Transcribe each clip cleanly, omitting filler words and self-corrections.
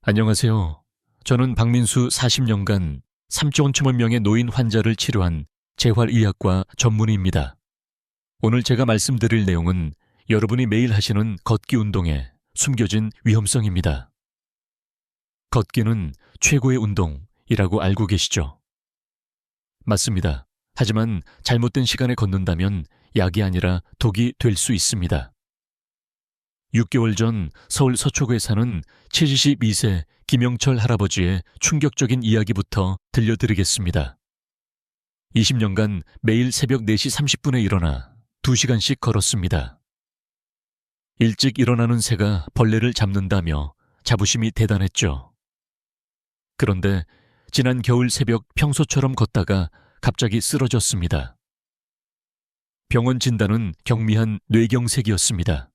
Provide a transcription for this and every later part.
안녕하세요. 저는 박민수 40년간 3조 5천만 명의 노인 환자를 치료한 재활의학과 전문의입니다. 오늘 제가 말씀드릴 내용은 여러분이 매일 하시는 걷기 운동의 숨겨진 위험성입니다. 걷기는 최고의 운동이라고 알고 계시죠? 맞습니다. 하지만 잘못된 시간에 걷는다면 약이 아니라 독이 될 수 있습니다. 6개월 전 서울 서초구에 사는 72세 김영철 할아버지의 충격적인 이야기부터 들려드리겠습니다. 20년간 매일 새벽 4시 30분에 일어나 2시간씩 걸었습니다. 일찍 일어나는 새가 벌레를 잡는다며 자부심이 대단했죠. 그런데 지난 겨울 새벽 평소처럼 걷다가 갑자기 쓰러졌습니다. 병원 진단은 경미한 뇌경색이었습니다.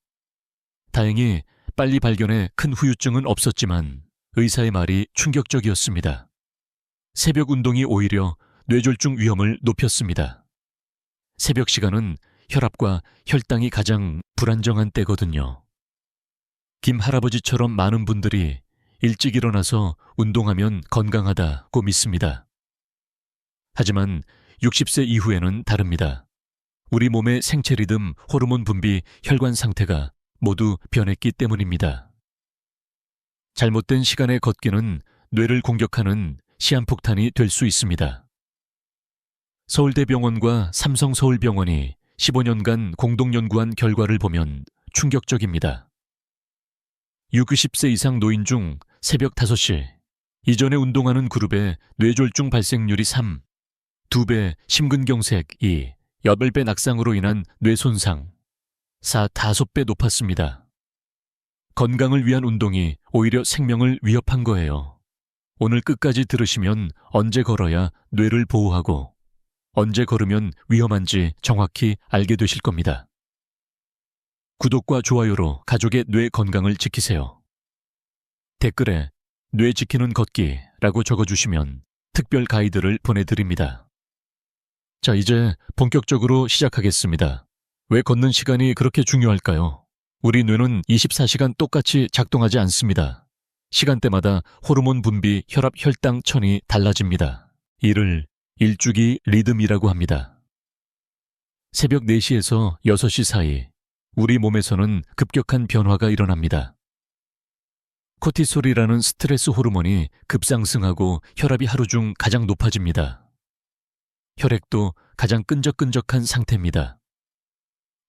다행히 빨리 발견해 큰 후유증은 없었지만 의사의 말이 충격적이었습니다. 새벽 운동이 오히려 뇌졸중 위험을 높였습니다. 새벽 시간은 혈압과 혈당이 가장 불안정한 때거든요. 김 할아버지처럼 많은 분들이 일찍 일어나서 운동하면 건강하다고 믿습니다. 하지만 60세 이후에는 다릅니다. 우리 몸의 생체 리듬, 호르몬 분비, 혈관 상태가 모두 변했기 때문입니다. 잘못된 시간에 걷기는 뇌를 공격하는 시한폭탄이 될 수 있습니다. 서울대병원과 삼성서울병원이 15년간 공동 연구한 결과를 보면 충격적입니다. 60세 이상 노인 중 새벽 5시 이전에 운동하는 그룹의 뇌졸중 발생률이 3, 2배 심근경색 2, 8배 낙상으로 인한 뇌손상 4, 5배 높았습니다. 건강을 위한 운동이 오히려 생명을 위협한 거예요. 오늘 끝까지 들으시면 언제 걸어야 뇌를 보호하고 언제 걸으면 위험한지 정확히 알게 되실 겁니다. 구독과 좋아요로 가족의 뇌 건강을 지키세요. 댓글에 뇌 지키는 걷기라고 적어주시면 특별 가이드를 보내드립니다. 자, 이제 본격적으로 시작하겠습니다. 왜 걷는 시간이 그렇게 중요할까요? 우리 뇌는 24시간 똑같이 작동하지 않습니다. 시간대마다 호르몬 분비, 혈압, 혈당, 천이 달라집니다. 이를 일주기 리듬이라고 합니다. 새벽 4시에서 6시 사이 우리 몸에서는 급격한 변화가 일어납니다. 코티솔이라는 스트레스 호르몬이 급상승하고 혈압이 하루 중 가장 높아집니다. 혈액도 가장 끈적끈적한 상태입니다.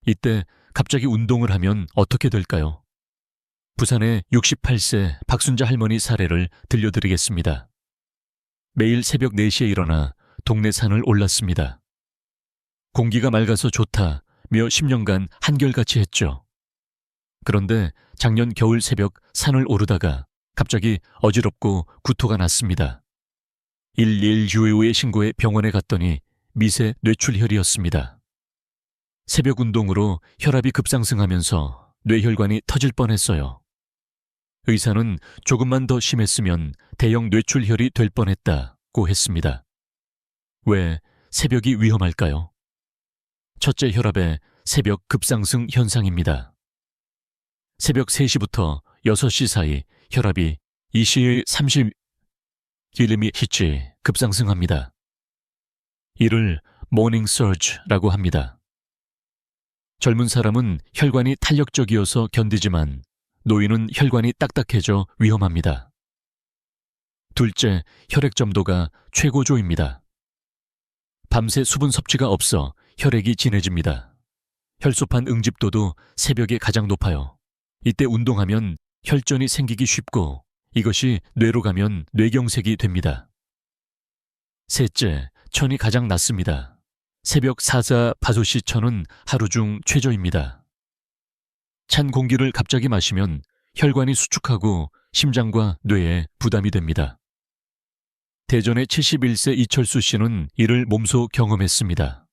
이때 갑자기 운동을 하면 어떻게 될까요? 부산의 68세 박순자 할머니 사례를 들려드리겠습니다. 매일 새벽 4시에 일어나 동네 산을 올랐습니다. 공기가 맑아서 좋다며 10년간 한결같이 했죠. 그런데 작년 겨울 새벽 산을 오르다가 갑자기 어지럽고 구토가 났습니다. 119에 신고해 병원에 갔더니 미세 뇌출혈이었습니다. 새벽 운동으로 혈압이 급상승하면서 뇌혈관이 터질 뻔했어요. 의사는 조금만 더 심했으면 대형 뇌출혈이 될 뻔했다고 했습니다. 왜 새벽이 위험할까요? 첫째, 혈압의 새벽 급상승 현상입니다. 새벽 3시부터 6시 사이 혈압이 2시의 30mm 급상승합니다. 이를 모닝 서지라고 합니다. 젊은 사람은 혈관이 탄력적이어서 견디지만 노인은 혈관이 딱딱해져 위험합니다. 둘째, 혈액 점도가 최고조입니다. 밤새 수분 섭취가 없어 혈액이 진해집니다. 혈소판 응집도도 새벽에 가장 높아요. 이때 운동하면 혈전이 생기기 쉽고 이것이 뇌로 가면 뇌경색이 됩니다. 셋째, 천이 가장 낮습니다. 새벽 4, 5시 천은 하루 중 최저입니다. 찬 공기를 갑자기 마시면 혈관이 수축하고 심장과 뇌에 부담이 됩니다. 대전의 71세 이철수 씨는 이를 몸소 경험했습니다.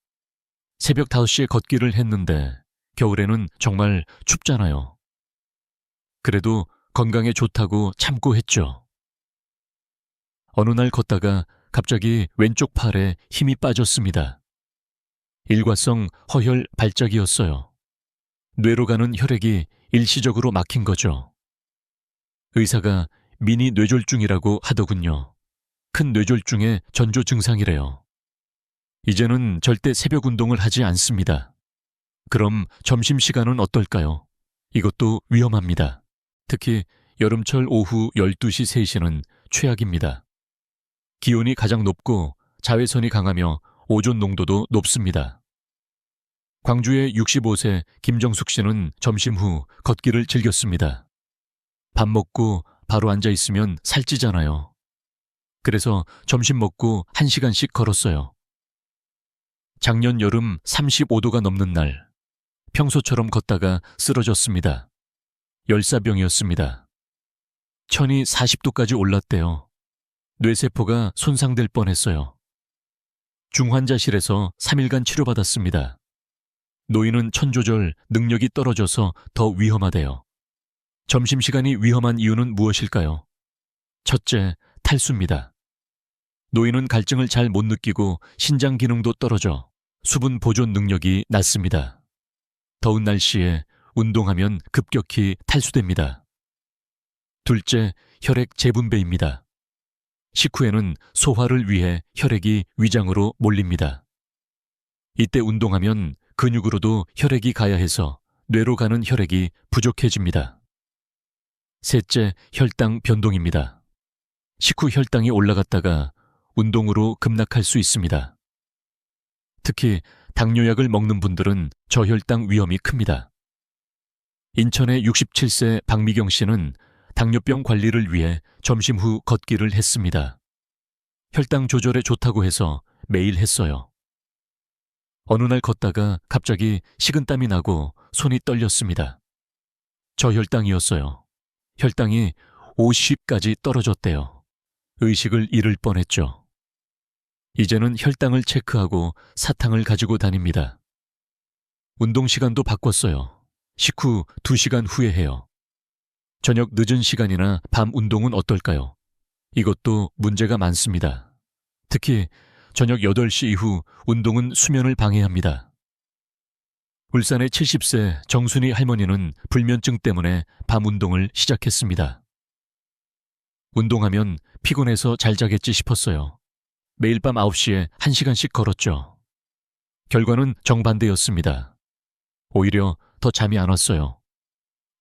새벽 5시에 걷기를 했는데 겨울에는 정말 춥잖아요. 그래도 건강에 좋다고 참고 했죠. 어느 날 걷다가 갑자기 왼쪽 팔에 힘이 빠졌습니다. 일과성 허혈 발작이었어요. 뇌로 가는 혈액이 일시적으로 막힌 거죠. 의사가 미니 뇌졸중이라고 하더군요. 큰 뇌졸중의 전조 증상이래요. 이제는 절대 새벽 운동을 하지 않습니다. 그럼 점심시간은 어떨까요? 이것도 위험합니다. 특히 여름철 오후 12시 3시는 최악입니다. 기온이 가장 높고 자외선이 강하며 오존 농도도 높습니다. 광주의 65세 김정숙 씨는 점심 후 걷기를 즐겼습니다. 밥 먹고 바로 앉아 있으면 살찌잖아요. 그래서 점심 먹고 1시간씩 걸었어요. 작년 여름 35도가 넘는 날, 평소처럼 걷다가 쓰러졌습니다. 열사병이었습니다. 천이 40도까지 올랐대요. 뇌세포가 손상될 뻔했어요. 중환자실에서 3일간 치료받았습니다. 노인은 천 조절 능력이 떨어져서 더 위험하대요. 점심시간이 위험한 이유는 무엇일까요? 첫째, 탈수입니다. 노인은 갈증을 잘 못 느끼고 신장 기능도 떨어져 수분 보존 능력이 낮습니다. 더운 날씨에 운동하면 급격히 탈수됩니다. 둘째, 혈액 재분배입니다. 식후에는 소화를 위해 혈액이 위장으로 몰립니다. 이때 운동하면 근육으로도 혈액이 가야 해서 뇌로 가는 혈액이 부족해집니다. 셋째, 혈당 변동입니다. 식후 혈당이 올라갔다가 운동으로 급락할 수 있습니다. 특히 당뇨약을 먹는 분들은 저혈당 위험이 큽니다. 인천의 67세 박미경 씨는 당뇨병 관리를 위해 점심 후 걷기를 했습니다. 혈당 조절에 좋다고 해서 매일 했어요. 어느 날 걷다가 갑자기 식은땀이 나고 손이 떨렸습니다. 저혈당이었어요. 혈당이 50까지 떨어졌대요. 의식을 잃을 뻔했죠. 이제는 혈당을 체크하고 사탕을 가지고 다닙니다. 운동 시간도 바꿨어요. 식후 2시간 후에 해요. 저녁 늦은 시간이나 밤 운동은 어떨까요? 이것도 문제가 많습니다. 특히 저녁 8시 이후 운동은 수면을 방해합니다. 울산의 70세 정순희 할머니는 불면증 때문에 밤 운동을 시작했습니다. 운동하면 피곤해서 잘 자겠지 싶었어요. 매일 밤 9시에 1시간씩 걸었죠. 결과는 정반대였습니다. 오히려 더 잠이 안 왔어요.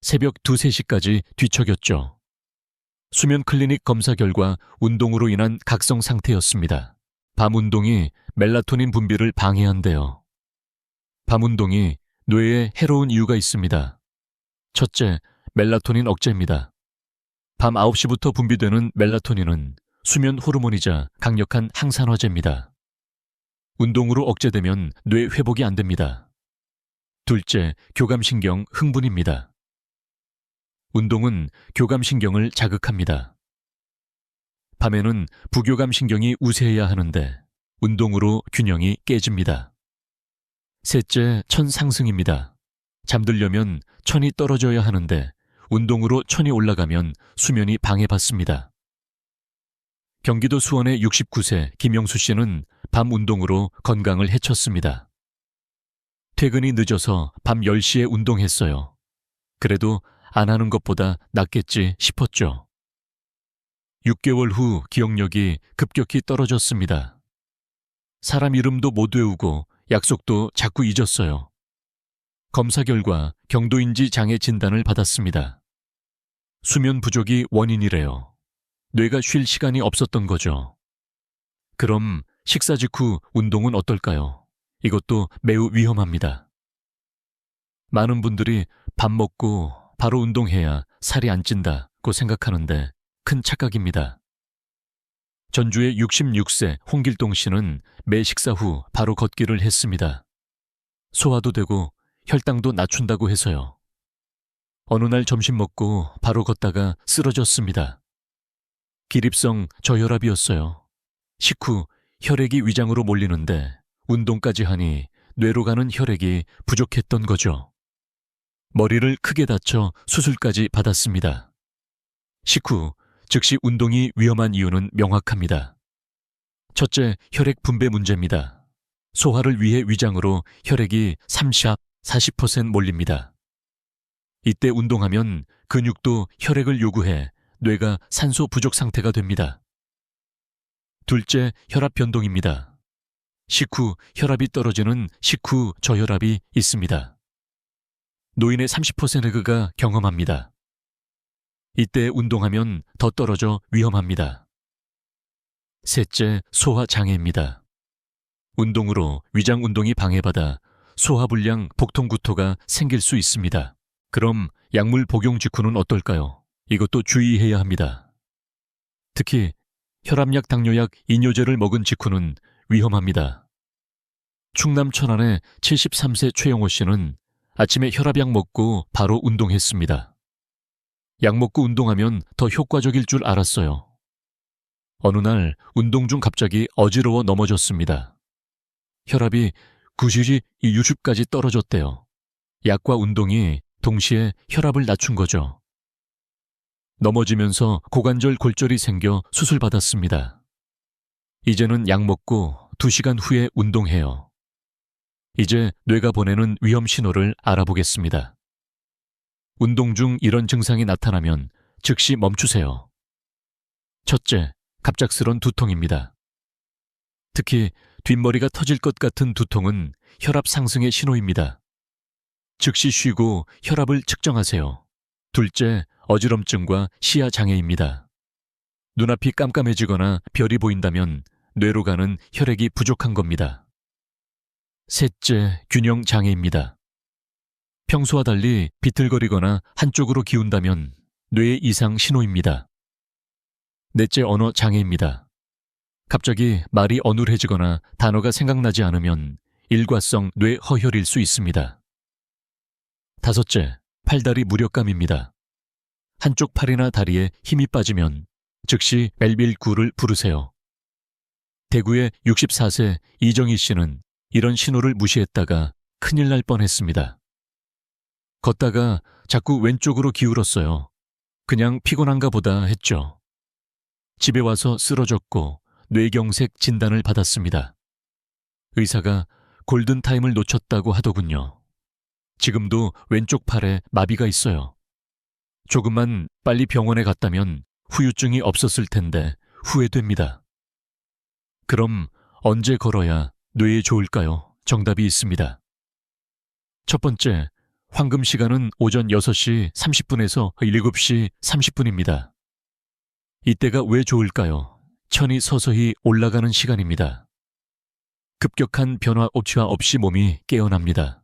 새벽 2, 3시까지 뒤척였죠. 수면 클리닉 검사 결과 운동으로 인한 각성 상태였습니다. 밤 운동이 멜라토닌 분비를 방해한대요. 밤 운동이 뇌에 해로운 이유가 있습니다. 첫째, 멜라토닌 억제입니다. 밤 9시부터 분비되는 멜라토닌은 수면 호르몬이자 강력한 항산화제입니다. 운동으로 억제되면 뇌 회복이 안 됩니다. 둘째, 교감신경 흥분입니다. 운동은 교감신경을 자극합니다. 밤에는 부교감신경이 우세해야 하는데 운동으로 균형이 깨집니다. 셋째, 천 상승입니다. 잠들려면 천이 떨어져야 하는데 운동으로 천이 올라가면 수면이 방해받습니다. 경기도 수원의 69세 김영수 씨는 밤 운동으로 건강을 해쳤습니다. 퇴근이 늦어서 밤 10시에 운동했어요. 그래도 안 하는 것보다 낫겠지 싶었죠. 6개월 후 기억력이 급격히 떨어졌습니다. 사람 이름도 못 외우고 약속도 자꾸 잊었어요. 검사 결과 경도인지 장애 진단을 받았습니다. 수면 부족이 원인이래요. 뇌가 쉴 시간이 없었던 거죠. 그럼 식사 직후 운동은 어떨까요? 이것도 매우 위험합니다. 많은 분들이 밥 먹고 바로 운동해야 살이 안 찐다고 생각하는데 큰 착각입니다. 전주의 66세 홍길동 씨는 매 식사 후 바로 걷기를 했습니다. 소화도 되고 혈당도 낮춘다고 해서요. 어느 날 점심 먹고 바로 걷다가 쓰러졌습니다. 기립성 저혈압이었어요. 식후 혈액이 위장으로 몰리는데 운동까지 하니 뇌로 가는 혈액이 부족했던 거죠. 머리를 크게 다쳐 수술까지 받았습니다. 식후 즉시 운동이 위험한 이유는 명확합니다. 첫째, 혈액 분배 문제입니다. 소화를 위해 위장으로 혈액이 40% 몰립니다. 이때 운동하면 근육도 혈액을 요구해 뇌가 산소 부족 상태가 됩니다. 둘째, 혈압 변동입니다. 식후 혈압이 떨어지는 식후 저혈압이 있습니다. 노인의 30%가 경험합니다. 이때 운동하면 더 떨어져 위험합니다. 셋째, 소화장애입니다. 운동으로 위장 운동이 방해받아 소화불량, 복통구토가 생길 수 있습니다. 그럼 약물 복용 직후는 어떨까요? 이것도 주의해야 합니다. 특히 혈압약, 당뇨약, 이뇨제를 먹은 직후는 위험합니다. 충남 천안의 73세 최영호 씨는 아침에 혈압약 먹고 바로 운동했습니다. 약 먹고 운동하면 더 효과적일 줄 알았어요. 어느 날 운동 중 갑자기 어지러워 넘어졌습니다. 혈압이 90이 60까지 떨어졌대요. 약과 운동이 동시에 혈압을 낮춘 거죠. 넘어지면서 고관절 골절이 생겨 수술받았습니다. 이제는 약 먹고 2시간 후에 운동해요. 이제 뇌가 보내는 위험 신호를 알아보겠습니다. 운동 중 이런 증상이 나타나면 즉시 멈추세요. 첫째, 갑작스런 두통입니다. 특히 뒷머리가 터질 것 같은 두통은 혈압 상승의 신호입니다. 즉시 쉬고 혈압을 측정하세요. 둘째, 어지럼증과 시야 장애입니다. 눈앞이 깜깜해지거나 별이 보인다면 뇌로 가는 혈액이 부족한 겁니다. 셋째, 균형 장애입니다. 평소와 달리 비틀거리거나 한쪽으로 기운다면 뇌의 이상 신호입니다. 넷째, 언어 장애입니다. 갑자기 말이 어눌해지거나 단어가 생각나지 않으면 일과성 뇌 허혈일 수 있습니다. 다섯째, 팔다리 무력감입니다. 한쪽 팔이나 다리에 힘이 빠지면 즉시 119를 부르세요. 대구의 64세 이정희 씨는 이런 신호를 무시했다가 큰일 날 뻔했습니다. 걷다가 자꾸 왼쪽으로 기울었어요. 그냥 피곤한가 보다 했죠. 집에 와서 쓰러졌고 뇌경색 진단을 받았습니다. 의사가 골든타임을 놓쳤다고 하더군요. 지금도 왼쪽 팔에 마비가 있어요. 조금만 빨리 병원에 갔다면 후유증이 없었을 텐데 후회됩니다. 그럼 언제 걸어야 뇌에 좋을까요? 정답이 있습니다. 첫 번째, 황금 시간은 오전 6시 30분에서 7시 30분입니다. 이때가 왜 좋을까요? 천이 서서히 올라가는 시간입니다. 급격한 변화 오차 없이 몸이 깨어납니다.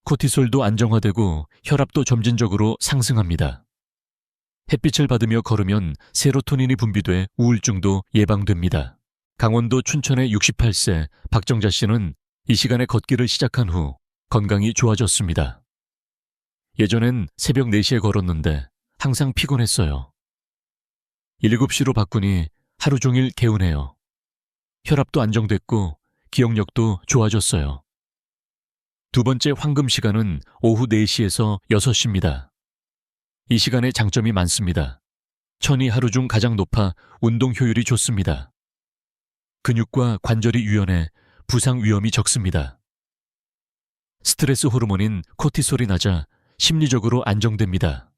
코티솔도 안정화되고 혈압도 점진적으로 상승합니다. 햇빛을 받으며 걸으면 세로토닌이 분비돼 우울증도 예방됩니다. 강원도 춘천의 68세 박정자 씨는 이 시간에 걷기를 시작한 후 건강이 좋아졌습니다. 예전엔 새벽 4시에 걸었는데 항상 피곤했어요. 7시로 바꾸니 하루 종일 개운해요. 혈압도 안정됐고 기억력도 좋아졌어요. 두 번째 황금 시간은 오후 4시에서 6시입니다. 이 시간에 장점이 많습니다. 천이 하루 중 가장 높아 운동 효율이 좋습니다. 근육과 관절이 유연해 부상 위험이 적습니다. 스트레스 호르몬인 코티솔이 낮아 심리적으로 안정됩니다.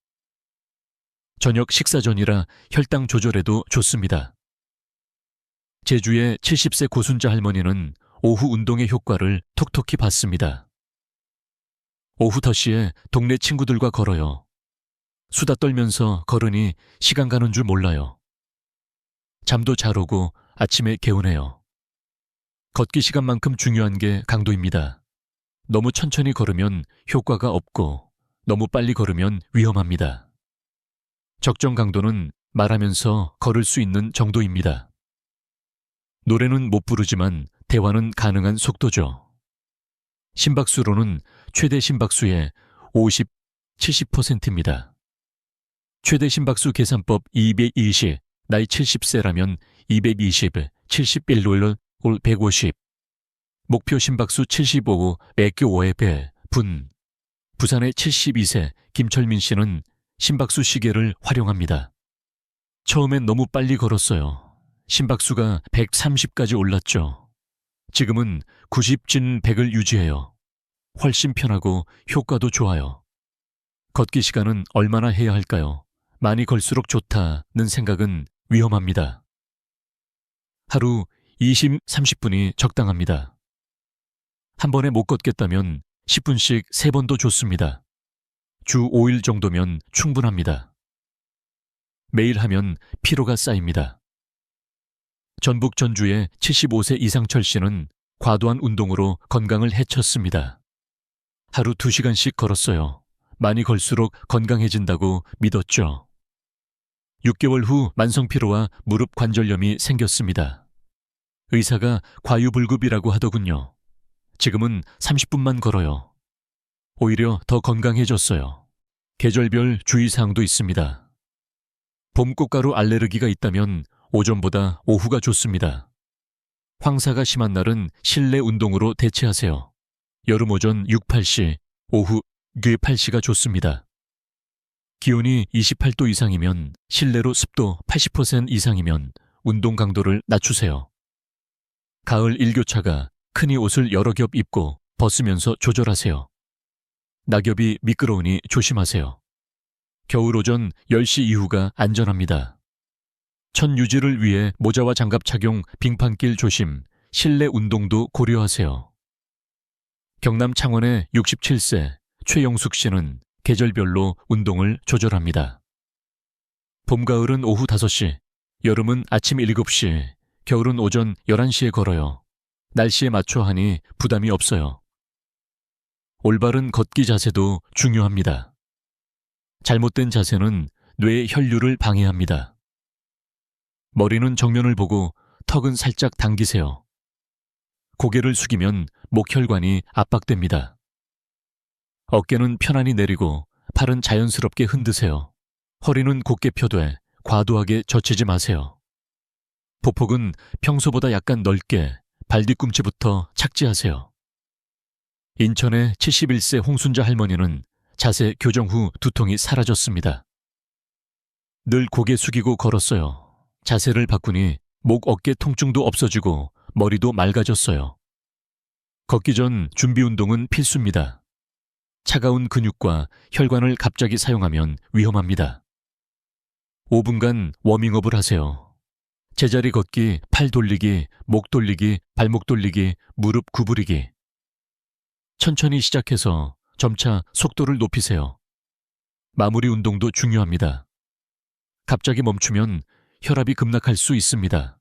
저녁 식사 전이라 혈당 조절에도 좋습니다. 제주의 70세 고순자 할머니는 오후 운동의 효과를 톡톡히 봤습니다. 오후 5시에 동네 친구들과 걸어요. 수다 떨면서 걸으니 시간 가는 줄 몰라요. 잠도 잘 오고 아침에 개운해요. 걷기 시간만큼 중요한 게 강도입니다. 너무 천천히 걸으면 효과가 없고 너무 빨리 걸으면 위험합니다. 적정 강도는 말하면서 걸을 수 있는 정도입니다. 노래는 못 부르지만 대화는 가능한 속도죠. 심박수로는 최대 심박수의 50, 70%입니다. 최대 심박수 계산법 220, 나이 70세라면 220, 71올 150, 목표 심박수 75, 맥교 5의 배, 분. 부산의 72세 김철민 씨는 심박수 시계를 활용합니다. 처음엔 너무 빨리 걸었어요. 심박수가 130까지 올랐죠. 지금은 90진 100을 유지해요. 훨씬 편하고 효과도 좋아요. 걷기 시간은 얼마나 해야 할까요? 많이 걸수록 좋다는 생각은 위험합니다. 하루 20, 30분이 적당합니다. 한 번에 못 걷겠다면 10분씩 3번도 좋습니다. 주 5일 정도면 충분합니다. 매일 하면 피로가 쌓입니다. 전북 전주의 75세 이상철 씨는 과도한 운동으로 건강을 해쳤습니다. 하루 2시간씩 걸었어요. 많이 걸수록 건강해진다고 믿었죠. 6개월 후 만성피로와 무릎 관절염이 생겼습니다. 의사가 과유불급이라고 하더군요. 지금은 30분만 걸어요. 오히려 더 건강해졌어요. 계절별 주의사항도 있습니다. 봄 꽃가루 알레르기가 있다면 오전보다 오후가 좋습니다. 황사가 심한 날은 실내 운동으로 대체하세요. 여름 오전 6, 8시, 오후 4, 8시가 좋습니다. 기온이 28도 이상이면 실내로 습도 80% 이상이면 운동 강도를 낮추세요. 가을 일교차가 크니 옷을 여러 겹 입고 벗으면서 조절하세요. 낙엽이 미끄러우니 조심하세요. 겨울 오전 10시 이후가 안전합니다. 천 유지를 위해 모자와 장갑 착용, 빙판길 조심, 실내 운동도 고려하세요. 경남 창원의 67세 최영숙 씨는 계절별로 운동을 조절합니다. 봄, 가을은 오후 5시, 여름은 아침 7시, 겨울은 오전 11시에 걸어요. 날씨에 맞춰 하니 부담이 없어요. 올바른 걷기 자세도 중요합니다. 잘못된 자세는 뇌의 혈류를 방해합니다. 머리는 정면을 보고 턱은 살짝 당기세요. 고개를 숙이면 목혈관이 압박됩니다. 어깨는 편안히 내리고 팔은 자연스럽게 흔드세요. 허리는 곧게 펴되 과도하게 젖히지 마세요. 보폭은 평소보다 약간 넓게 발 뒤꿈치부터 착지하세요. 인천의 71세 홍순자 할머니는 자세 교정 후 두통이 사라졌습니다. 늘 고개 숙이고 걸었어요. 자세를 바꾸니 목 어깨 통증도 없어지고 머리도 맑아졌어요. 걷기 전 준비 운동은 필수입니다. 차가운 근육과 혈관을 갑자기 사용하면 위험합니다. 5분간 워밍업을 하세요. 제자리 걷기, 팔 돌리기, 목 돌리기, 발목 돌리기, 무릎 구부리기. 천천히 시작해서 점차 속도를 높이세요. 마무리 운동도 중요합니다. 갑자기 멈추면 혈압이 급락할 수 있습니다.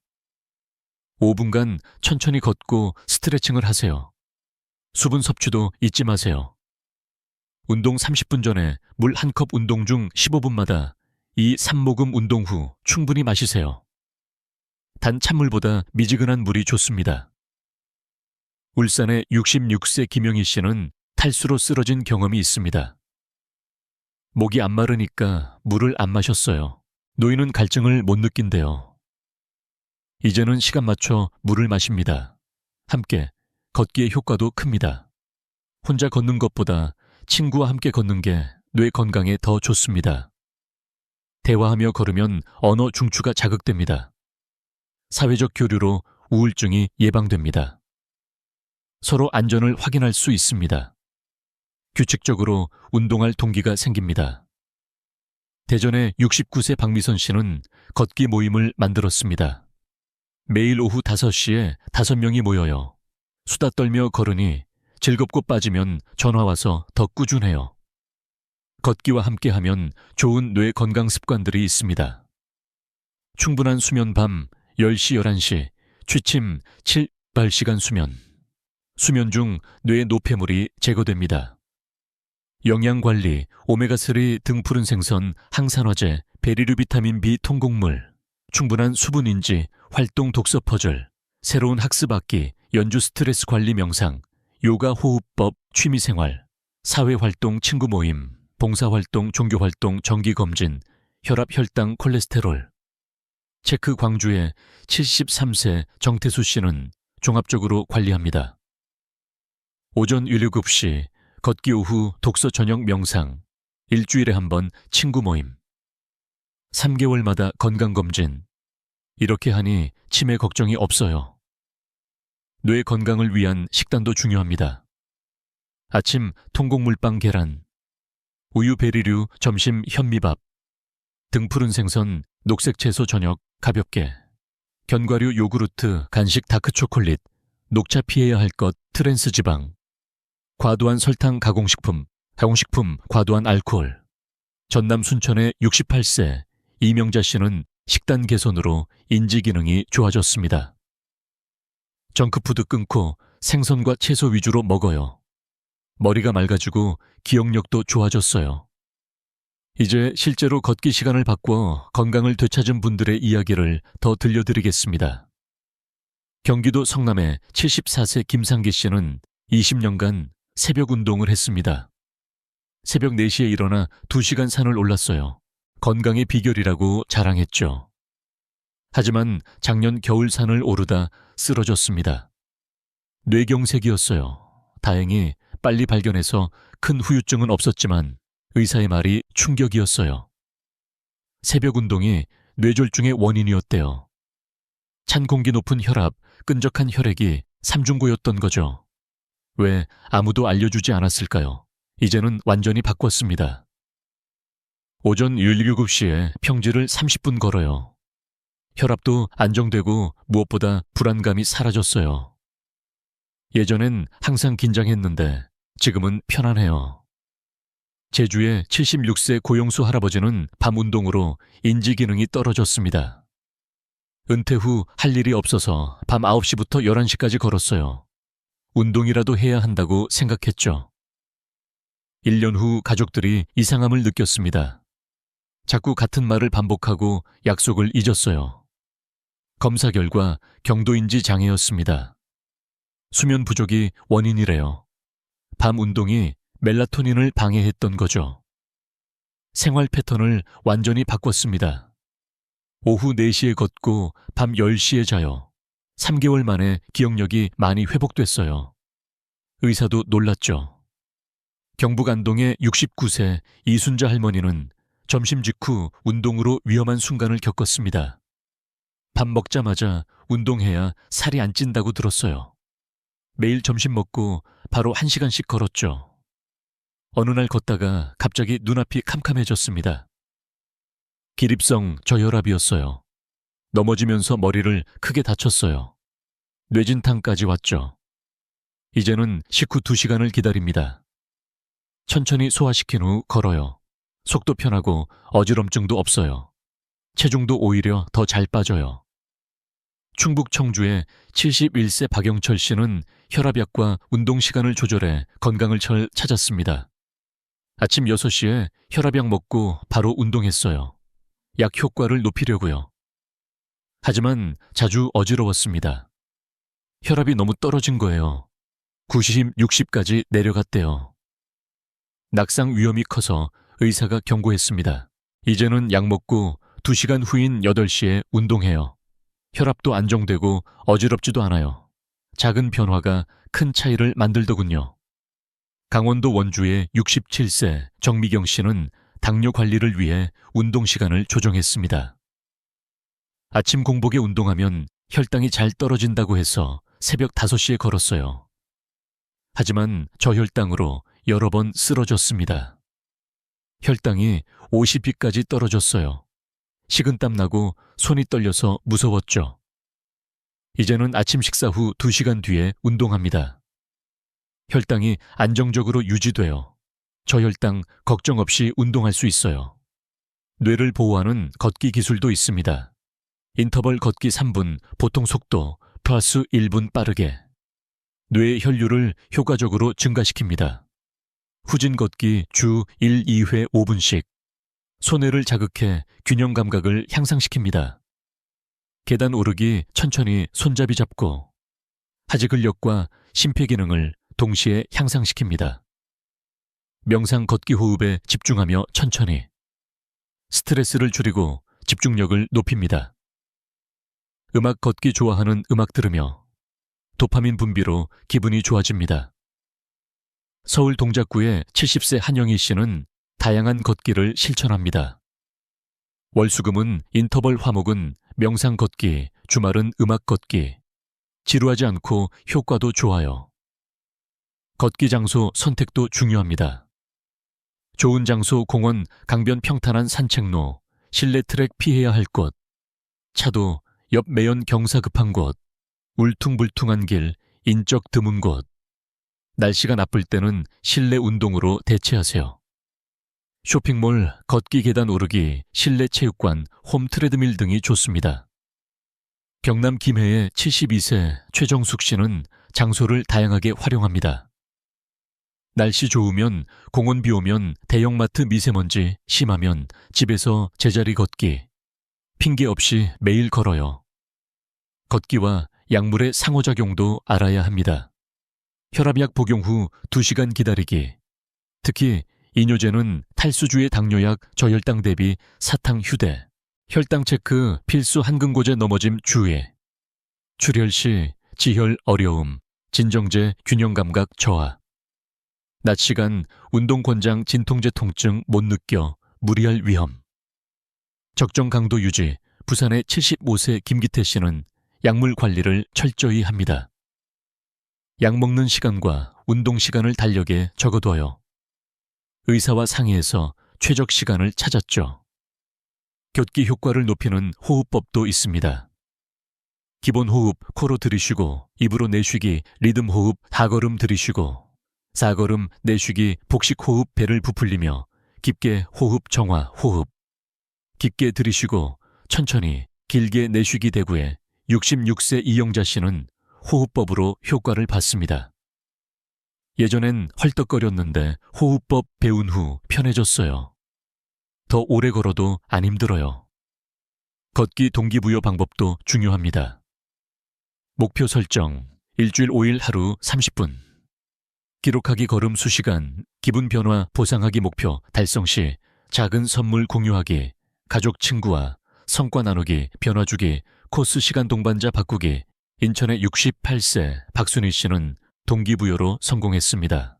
5분간 천천히 걷고 스트레칭을 하세요. 수분 섭취도 잊지 마세요. 운동 30분 전에 물 1컵 운동 중 15분마다 이 3모금 운동 후 충분히 마시세요. 단 찬물보다 미지근한 물이 좋습니다. 울산의 66세 김영희 씨는 탈수로 쓰러진 경험이 있습니다. 목이 안 마르니까 물을 안 마셨어요. 노인은 갈증을 못 느낀대요. 이제는 시간 맞춰 물을 마십니다. 함께 걷기의 효과도 큽니다. 혼자 걷는 것보다 친구와 함께 걷는 게 뇌 건강에 더 좋습니다. 대화하며 걸으면 언어 중추가 자극됩니다. 사회적 교류로 우울증이 예방됩니다. 서로 안전을 확인할 수 있습니다. 규칙적으로 운동할 동기가 생깁니다. 대전의 69세 박미선 씨는 걷기 모임을 만들었습니다. 매일 오후 5시에 5명이 모여요. 수다 떨며 걸으니 즐겁고 빠지면 전화와서 더 꾸준해요. 걷기와 함께하면 좋은 뇌 건강 습관들이 있습니다. 충분한 수면 밤 10시, 11시, 취침 7, 8시간 수면. 수면 중 뇌 노폐물이 제거됩니다. 영양관리, 오메가3 등 푸른 생선, 항산화제, 베리류 비타민 B 통곡물, 충분한 수분인지, 활동 독서 퍼즐, 새로운 학습악기, 연주 스트레스 관리 명상, 요가 호흡법, 취미생활, 사회활동 친구 모임, 봉사활동 종교활동 정기검진, 혈압 혈당 콜레스테롤. 체크 광주의 73세 정태수 씨는 종합적으로 관리합니다. 오전 7시, 걷기 오후 독서 저녁 명상, 일주일에 한 번 친구 모임. 3개월마다 건강검진. 이렇게 하니 치매 걱정이 없어요. 뇌 건강을 위한 식단도 중요합니다. 아침 통곡물빵 계란, 우유 베리류 점심 현미밥, 등푸른 생선, 녹색 채소 저녁 가볍게. 견과류 요구르트, 간식 다크초콜릿, 녹차 피해야 할 것 트랜스 지방. 과도한 설탕 가공식품, 과도한 알코올. 전남 순천의 68세 이명자 씨는 식단 개선으로 인지 기능이 좋아졌습니다. 정크푸드 끊고 생선과 채소 위주로 먹어요. 머리가 맑아지고 기억력도 좋아졌어요. 이제 실제로 걷기 시간을 바꿔 건강을 되찾은 분들의 이야기를 더 들려드리겠습니다. 경기도 성남의 74세 김상기 씨는 20년간 새벽 운동을 했습니다. 새벽 4시에 일어나 2시간 산을 올랐어요. 건강의 비결이라고 자랑했죠. 하지만 작년 겨울 산을 오르다 쓰러졌습니다. 뇌경색이었어요. 다행히 빨리 발견해서 큰 후유증은 없었지만 의사의 말이 충격이었어요. 새벽 운동이 뇌졸중의 원인이었대요. 찬 공기 높은 혈압, 끈적한 혈액이 삼중고였던 거죠. 왜 아무도 알려주지 않았을까요? 이제는 완전히 바꿨습니다. 오전 7시에 평지를 30분 걸어요. 혈압도 안정되고 무엇보다 불안감이 사라졌어요. 예전엔 항상 긴장했는데 지금은 편안해요. 제주의 76세 고영수 할아버지는 밤 운동으로 인지 기능이 떨어졌습니다. 은퇴 후 할 일이 없어서 밤 9시부터 11시까지 걸었어요. 운동이라도 해야 한다고 생각했죠. 1년 후 가족들이 이상함을 느꼈습니다. 자꾸 같은 말을 반복하고 약속을 잊었어요. 검사 결과 경도인지 장애였습니다. 수면 부족이 원인이래요. 밤 운동이 멜라토닌을 방해했던 거죠. 생활 패턴을 완전히 바꿨습니다. 오후 4시에 걷고 밤 10시에 자요. 3개월 만에 기억력이 많이 회복됐어요. 의사도 놀랐죠. 경북 안동의 69세 이순자 할머니는 점심 직후 운동으로 위험한 순간을 겪었습니다. 밥 먹자마자 운동해야 살이 안 찐다고 들었어요. 매일 점심 먹고 바로 1시간씩 걸었죠. 어느 날 걷다가 갑자기 눈앞이 캄캄해졌습니다. 기립성 저혈압이었어요. 넘어지면서 머리를 크게 다쳤어요. 뇌진탕까지 왔죠. 이제는 식후 2시간을 기다립니다. 천천히 소화시킨 후 걸어요. 속도 편하고 어지럼증도 없어요. 체중도 오히려 더 잘 빠져요. 충북 청주의 71세 박영철 씨는 혈압약과 운동 시간을 조절해 건강을 찾았습니다. 아침 6시에 혈압약 먹고 바로 운동했어요. 약 효과를 높이려고요. 하지만 자주 어지러웠습니다. 혈압이 너무 떨어진 거예요. 90, 60까지 내려갔대요. 낙상 위험이 커서 의사가 경고했습니다. 이제는 약 먹고 2시간 후인 8시에 운동해요. 혈압도 안정되고 어지럽지도 않아요. 작은 변화가 큰 차이를 만들더군요. 강원도 원주의 67세 정미경 씨는 당뇨 관리를 위해 운동 시간을 조정했습니다. 아침 공복에 운동하면 혈당이 잘 떨어진다고 해서 새벽 5시에 걸었어요. 하지만 저혈당으로 여러 번 쓰러졌습니다. 혈당이 50비까지 떨어졌어요. 식은땀 나고 손이 떨려서 무서웠죠. 이제는 아침 식사 후 2시간 뒤에 운동합니다. 혈당이 안정적으로 유지돼요. 저혈당 걱정 없이 운동할 수 있어요. 뇌를 보호하는 걷기 기술도 있습니다. 인터벌 걷기 3분, 보통 속도 플러스 1분 빠르게. 뇌의 혈류를 효과적으로 증가시킵니다. 후진 걷기 주 1, 2회 5분씩. 손해를 자극해 균형 감각을 향상시킵니다. 계단 오르기 천천히 손잡이 잡고 하지 근력과 심폐 기능을 동시에 향상시킵니다. 명상 걷기 호흡에 집중하며 천천히. 스트레스를 줄이고 집중력을 높입니다. 음악 걷기 좋아하는 음악 들으며 도파민 분비로 기분이 좋아집니다. 서울 동작구의 70세 한영희 씨는 다양한 걷기를 실천합니다. 월수금은 인터벌 화목은 명상 걷기, 주말은 음악 걷기. 지루하지 않고 효과도 좋아요. 걷기 장소 선택도 중요합니다. 좋은 장소 공원, 강변 평탄한 산책로, 실내 트랙 피해야 할 곳, 차도 옆 매연 경사 급한 곳, 울퉁불퉁한 길, 인적 드문 곳. 날씨가 나쁠 때는 실내 운동으로 대체하세요. 쇼핑몰, 걷기 계단 오르기, 실내 체육관, 홈 트레드밀 등이 좋습니다. 경남 김해의 72세 최정숙 씨는 장소를 다양하게 활용합니다. 날씨 좋으면, 공원 비 오면, 대형마트 미세먼지 심하면 집에서 제자리 걷기. 핑계 없이 매일 걸어요. 걷기와 약물의 상호작용도 알아야 합니다. 혈압약 복용 후 2시간 기다리기. 특히 이뇨제는 탈수주의 당뇨약 저혈당 대비 사탕 휴대. 혈당 체크 필수 한근고제 넘어짐 주의. 출혈 시 지혈 어려움, 진정제 균형 감각 저하. 낮 시간 운동 권장 진통제 통증 못 느껴 무리할 위험. 적정 강도 유지. 부산의 75세 김기태 씨는 약물 관리를 철저히 합니다. 약 먹는 시간과 운동 시간을 달력에 적어둬요. 의사와 상의해서 최적 시간을 찾았죠. 걷기 효과를 높이는 호흡법도 있습니다. 기본 호흡 코로 들이쉬고 입으로 내쉬기 리듬 호흡 4걸음 들이쉬고 4걸음 내쉬기 복식 호흡 배를 부풀리며 깊게 호흡 정화 호흡. 깊게 들이쉬고 천천히 길게 내쉬기 대구에 66세 이영자 씨는 호흡법으로 효과를 봤습니다. 예전엔 헐떡거렸는데 호흡법 배운 후 편해졌어요. 더 오래 걸어도 안 힘들어요. 걷기 동기부여 방법도 중요합니다. 목표 설정, 일주일 5일 하루 30분. 기록하기 걸음 수시간, 기분 변화 보상하기 목표 달성 시 작은 선물 공유하기, 가족 친구와 성과 나누기, 변화 주기, 코스 시간 동반자 바꾸기. 인천의 68세 박순희 씨는 동기부여로 성공했습니다.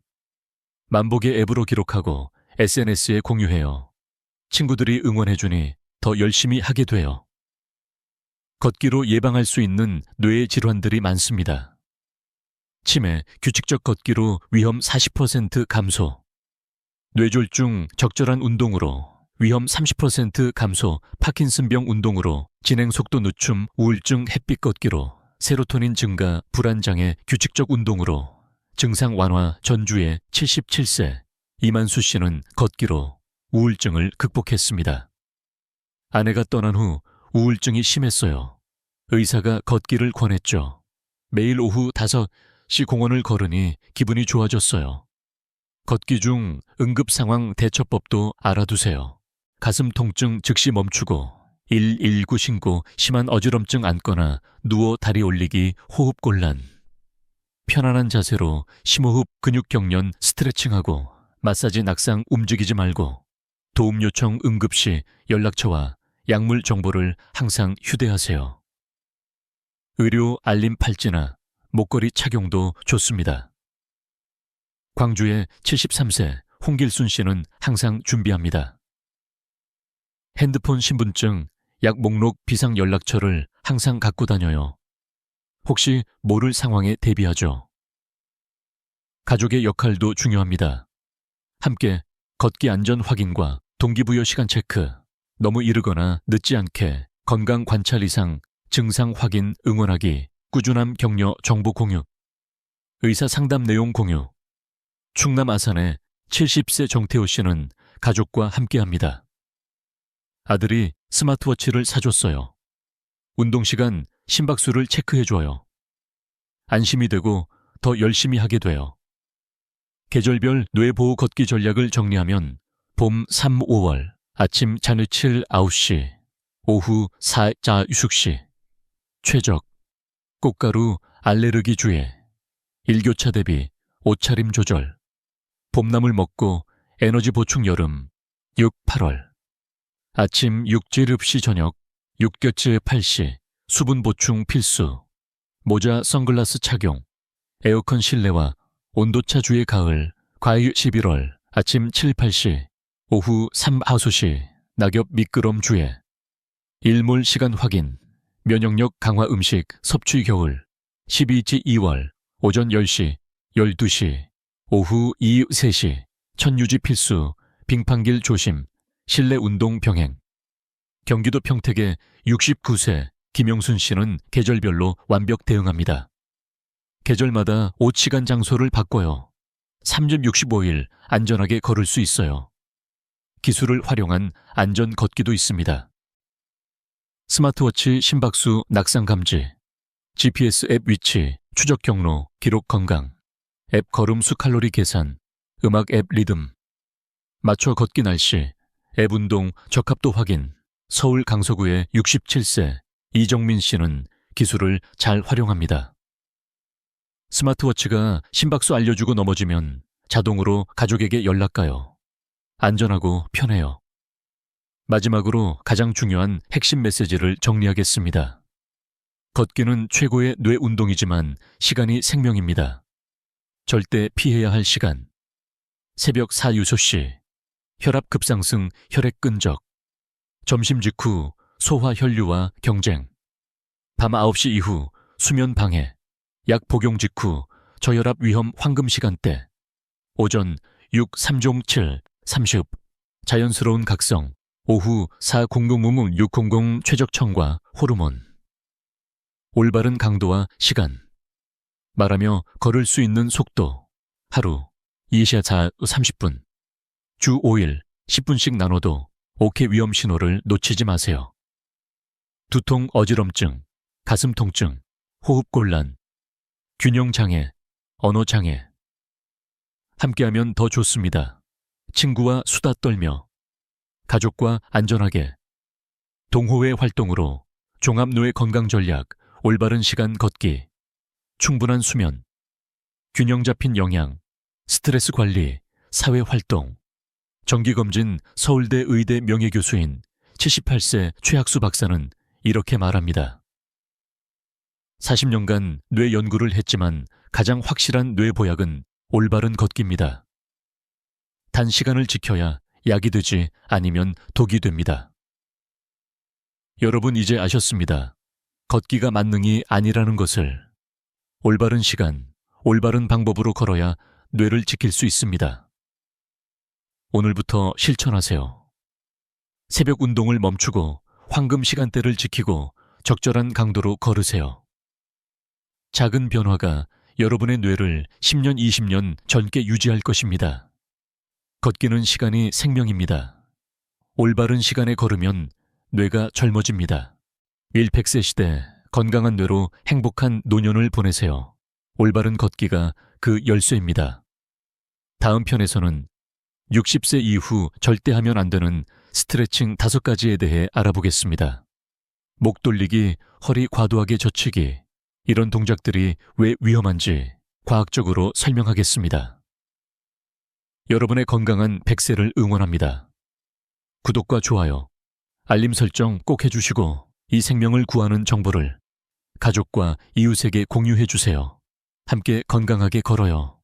만복의 앱으로 기록하고 SNS에 공유해요. 친구들이 응원해주니 더 열심히 하게 돼요. 걷기로 예방할 수 있는 뇌의 질환들이 많습니다. 치매, 규칙적 걷기로 위험 40% 감소. 뇌졸중, 적절한 운동으로 위험 30% 감소. 파킨슨병 운동으로 진행 속도 늦춤, 우울증 햇빛 걷기로 세로토닌 증가, 불안장애 규칙적 운동으로 증상 완화. 전주의 77세 이만수 씨는 걷기로 우울증을 극복했습니다. 아내가 떠난 후 우울증이 심했어요. 의사가 걷기를 권했죠. 매일 오후 5시 공원을 걸으니 기분이 좋아졌어요. 걷기 중 응급상황 대처법도 알아두세요. 가슴 통증 즉시 멈추고 119 신고, 심한 어지럼증 앉거나 누워 다리 올리기, 호흡 곤란. 편안한 자세로 심호흡 근육 경련 스트레칭하고 마사지 낙상 움직이지 말고 도움 요청 응급시 연락처와 약물 정보를 항상 휴대하세요. 의료 알림 팔찌나 목걸이 착용도 좋습니다. 광주의 73세 홍길순 씨는 항상 준비합니다. 핸드폰 신분증, 약 목록 비상 연락처를 항상 갖고 다녀요. 혹시 모를 상황에 대비하죠. 가족의 역할도 중요합니다. 함께 걷기 안전 확인과 동기부여 시간 체크, 너무 이르거나 늦지 않게 건강 관찰 이상 증상 확인 응원하기, 꾸준함 격려 정보 공유, 의사 상담 내용 공유. 충남 아산의 70세 정태호 씨는 가족과 함께합니다. 아들이 스마트워치를 사줬어요. 운동시간 심박수를 체크해줘요. 안심이 되고 더 열심히 하게 돼요. 계절별 뇌보호 걷기 전략을 정리하면 봄 3, 5월 아침 자느 7, 9시, 오후 4, 6시. 최적, 꽃가루 알레르기 주의, 일교차 대비 옷차림 조절, 봄나물 먹고 에너지 보충 여름 6, 8월. 아침 6지 흡시 저녁 6겨치 8시 수분 보충 필수. 모자 선글라스 착용. 에어컨 실내와 온도차 주의 가을 과일 11월 아침 7, 8시 오후 3, 5시 낙엽 미끄럼 주의. 일몰 시간 확인. 면역력 강화 음식 섭취 겨울 12지 2월 오전 10시 12시 오후 2, 3시 천유지 필수. 빙판길 조심. 실내 운동 병행. 경기도 평택의 69세 김영순 씨는 계절별로 완벽 대응합니다. 계절마다 옷, 시간, 장소를 바꿔요. 365일 안전하게 걸을 수 있어요. 기술을 활용한 안전 걷기도 있습니다. 스마트워치 심박수 낙상 감지, GPS 앱 위치, 추적 경로, 기록 건강, 앱 걸음 수 칼로리 계산, 음악 앱 리듬, 맞춰 걷기 날씨, 앱 운동 적합도 확인. 서울 강서구의 67세 이정민 씨는 기술을 잘 활용합니다. 스마트워치가 심박수 알려주고 넘어지면 자동으로 가족에게 연락 가요. 안전하고 편해요. 마지막으로 가장 중요한 핵심 메시지를 정리하겠습니다. 걷기는 최고의 뇌 운동이지만 시간이 생명입니다. 절대 피해야 할 시간. 새벽 4, 6시, 혈압 급상승, 혈액 끈적, 점심 직후 소화 혈류와 경쟁, 밤 9시 이후 수면 방해, 약 복용 직후 저혈압 위험 황금 시간대, 오전 6, 3종 7, 30, 자연스러운 각성, 오후 4, 00, 600 최적청과 호르몬. 올바른 강도와 시간. 말하며 걸을 수 있는 속도. 하루 2시 30분. 주 5일 10분씩 나눠도 OK 위험 신호를 놓치지 마세요. 두통, 어지럼증, 가슴 통증, 호흡 곤란, 균형 장애, 언어 장애. 함께하면 더 좋습니다. 친구와 수다 떨며, 가족과 안전하게. 동호회 활동으로 종합노예 건강 전략, 올바른 시간 걷기, 충분한 수면, 균형 잡힌 영양, 스트레스 관리, 사회 활동. 정기검진 서울대 의대 명예교수인 78세 최학수 박사는 이렇게 말합니다. 40년간 뇌 연구를 했지만 가장 확실한 뇌 보약은 올바른 걷기입니다. 단시간을 지켜야 약이 되지 아니면 독이 됩니다. 여러분 이제 아셨습니다. 걷기가 만능이 아니라는 것을. 올바른 시간, 올바른 방법으로 걸어야 뇌를 지킬 수 있습니다. 오늘부터 실천하세요. 새벽 운동을 멈추고 황금 시간대를 지키고 적절한 강도로 걸으세요. 작은 변화가 여러분의 뇌를 10년, 20년 젊게 유지할 것입니다. 걷기는 시간이 생명입니다. 올바른 시간에 걸으면 뇌가 젊어집니다. 100세 시대 건강한 뇌로 행복한 노년을 보내세요. 올바른 걷기가 그 열쇠입니다. 다음 편에서는 60세 이후 절대 하면 안 되는 스트레칭 5가지에 대해 알아보겠습니다. 목 돌리기, 허리 과도하게 젖히기, 이런 동작들이 왜 위험한지 과학적으로 설명하겠습니다. 여러분의 건강한 100세를 응원합니다. 구독과 좋아요, 알림 설정 꼭 해주시고 이 생명을 구하는 정보를 가족과 이웃에게 공유해 주세요. 함께 건강하게 걸어요.